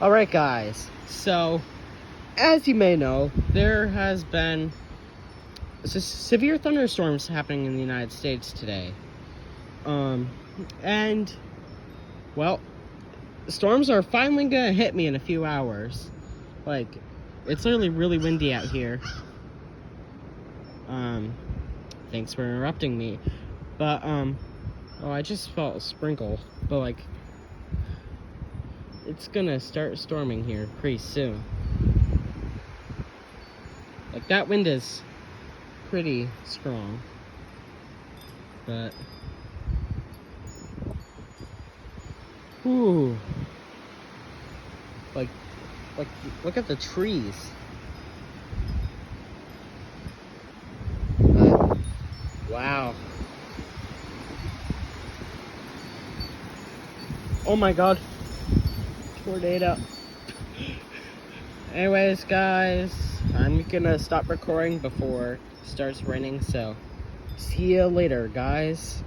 Alright guys, so as you may know, there has been severe thunderstorms happening in the United States today. And, well, storms are finally gonna hit me in a few hours. Like, it's literally really windy out here. Thanks for interrupting me. But, oh, I just felt a sprinkle, but like, it's gonna start storming here pretty soon. Like, that wind is pretty strong, but ooh, like look at the trees. Wow. Oh my god. Tornado. Anyways, guys, I'm gonna stop recording before it starts raining, so see you later, guys.